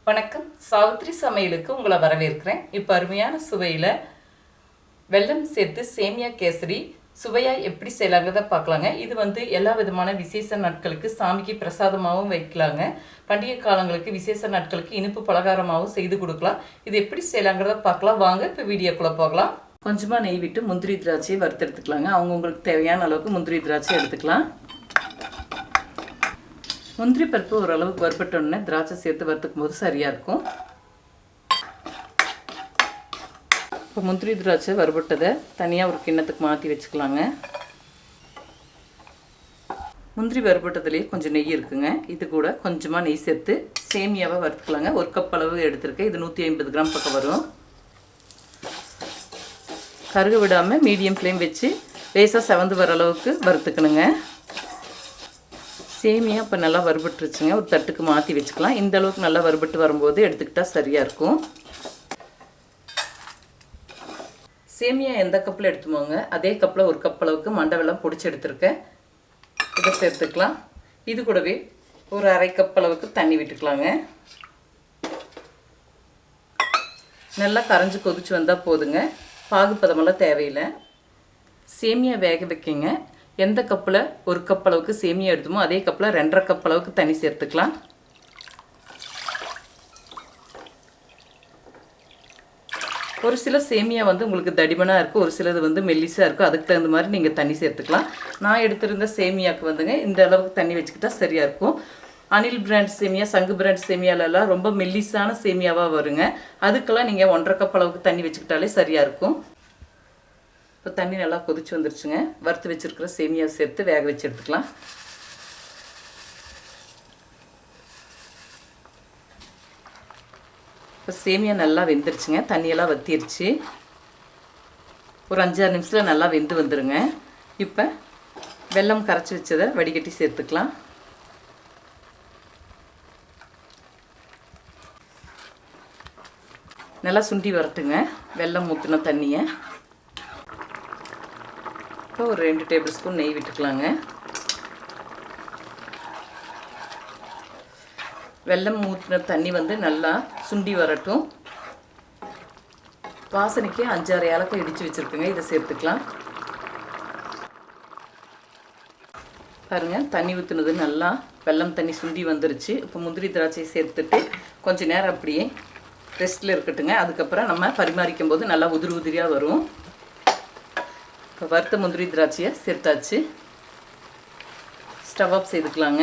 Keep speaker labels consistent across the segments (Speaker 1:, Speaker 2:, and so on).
Speaker 1: வணக்கம். சாவித்ரி சமையலுக்கு உங்களை வரவேற்கிறேன். இப்போ அருமையான சுவையில் வெல்லம் சேர்த்து சேமியா கேசரி சுவையாக எப்படி செய்யலாங்கிறத பார்க்கலாங்க. இது எல்லா விதமான விசேஷ நாட்களுக்கு சாமிக்கு பிரசாதமாகவும் வைக்கலாங்க. பண்டிகை காலங்களுக்கு விசேஷ நாட்களுக்கு இனிப்பு பலகாரமாகவும் செய்து கொடுக்கலாம். இது எப்படி செய்யலாங்கிறத பார்க்கலாம். வாங்க இப்போ வீடியோக்குள்ளே போகலாம். கொஞ்சமாக நெய் விட்டு முந்திரி திராட்சையை வறுத்தெடுத்துக்கலாங்க. அவங்கவுங்களுக்கு தேவையான அளவுக்கு முந்திரி திராட்சை எடுத்துக்கலாம். முந்திரி பருப்பு ஓரளவுக்கு வறுபட்டோன்னே திராட்சை சேர்த்து வறுத்துக்கும் போது சரியாக இருக்கும். இப்போ முந்திரி திராட்சை வறுபட்டதை தனியாக ஒரு கிண்ணத்துக்கு மாற்றி வச்சுக்கலாங்க. முந்திரி வறுபட்டதுலேயே கொஞ்சம் நெய் இருக்குங்க. இது கூட கொஞ்சமாக நெய் சேர்த்து சேமியாவை வறுத்துக்கலாங்க. ஒரு கப் அளவு எடுத்துருக்கேன். இது 150 கிராம் பக்கம் வரும். கருக விடாமல் மீடியம் ஃப்ளேம் வச்சு லேசாக செவந்து வர அளவுக்கு வறுத்துக்கணுங்க. சேமியா இப்போ நல்லா வறுபட்டுருச்சுங்க. ஒரு தட்டுக்கு மாற்றி வச்சுக்கலாம். இந்த அளவுக்கு நல்லா வறுபட்டு வரும்போது எடுத்துக்கிட்டால் சரியாக இருக்கும். சேமியா எந்த கப்பில் எடுத்துமோங்க அதே கப்பில் ஒரு கப் அளவுக்கு மண்டை வெல்லம் பொடிச்சு எடுத்துருக்கேன். இதை சேர்த்துக்கலாம். இது கூடவே ஒரு அரை கப் அளவுக்கு தண்ணி விட்டுக்கலாங்க. நல்லா கரைஞ்சி கொதிச்சு வந்தால் போதுங்க. பாகுப்பதமெல்லாம் தேவையில்லை. சேமியா வேக வைக்கிங்க. எந்த கப்பில் ஒரு கப் அளவுக்கு சேமியா எடுத்துமோ அதே கப்பில் 2.5 கப் அளவுக்கு தண்ணி சேர்த்துக்கலாம். ஒரு சில சேமியா உங்களுக்கு தடிமனாக இருக்கும், ஒரு சிலது மெல்லிசாக இருக்கும். அதுக்கு தகுந்த மாதிரி நீங்கள் தண்ணி சேர்த்துக்கலாம். நான் எடுத்திருந்த சேமியாவுக்கு இந்த அளவுக்கு தண்ணி வச்சுக்கிட்டா சரியாக இருக்கும். அனில் பிராண்ட் சேமியா, சங்கு பிராண்ட் சேமியாலெல்லாம் ரொம்ப மெல்லிசான சேமியாவாக வருங்க. அதுக்கெல்லாம் நீங்கள் 1.5 கப் அளவுக்கு தண்ணி வச்சுக்கிட்டாலே சரியாக இருக்கும். இப்போ தண்ணி நல்லா கொதிச்சு வந்துருச்சுங்க. வறுத்து வச்சுருக்கிற சேமியாவை சேர்த்து வேக வச்சு எடுத்துக்கலாம். இப்போ சேமியா நல்லா வெந்துருச்சுங்க. தண்ணியெல்லாம் வற்றிருச்சு. ஒரு 5-6 நிமிஷத்தில் நல்லா வெந்து வந்துடுங்க. இப்போ வெல்லம் கரைச்சி வச்சதை வடிகட்டி சேர்த்துக்கலாம். நல்லா சுண்டி வரட்டுங்க வெல்லம் ஊற்றின தண்ணியை. இப்போ ஒரு 2 டேபிள் ஸ்பூன் நெய் விட்டுக்கலாங்க. வெல்லம் ஊற்றின தண்ணி நல்லா சுண்டி வரட்டும். வாசனைக்கு 5-6 ஏலக்காய் இடித்து வச்சுருக்குங்க. இதை சேர்த்துக்கலாம். பாருங்கள், தண்ணி ஊற்றுனது நல்லா வெல்லம் தண்ணி சுண்டி வந்துருச்சு. இப்போ முந்திரி திராட்சையை சேர்த்துட்டு கொஞ்சம் நேரம் அப்படியே ரெஸ்ட்டில் இருக்கட்டுங்க. அதுக்கப்புறம் நம்ம பரிமாறிக்கும் போது நல்லா உதிரி உதிரியாக வரும். இப்போ வறுத்த முந்திரி திராட்சையை சேர்த்தாச்சு. ஸ்டவ் ஆஃப் செய்துக்கலாங்க.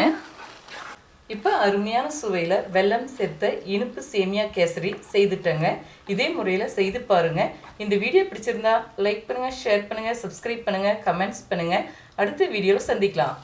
Speaker 1: இப்போ அருமையான சுவையில் வெல்லம் சேர்த்த இனிப்பு சேமியா கேசரி செய்துட்டேங்க. இதே முறையில் செய்து பாருங்கள். இந்த வீடியோ பிடிச்சிருந்தா லைக் பண்ணுங்கள், ஷேர் பண்ணுங்கள், சப்ஸ்கிரைப் பண்ணுங்கள், கமெண்ட்ஸ் பண்ணுங்கள். அடுத்த வீடியோவில் சந்திக்கலாம்.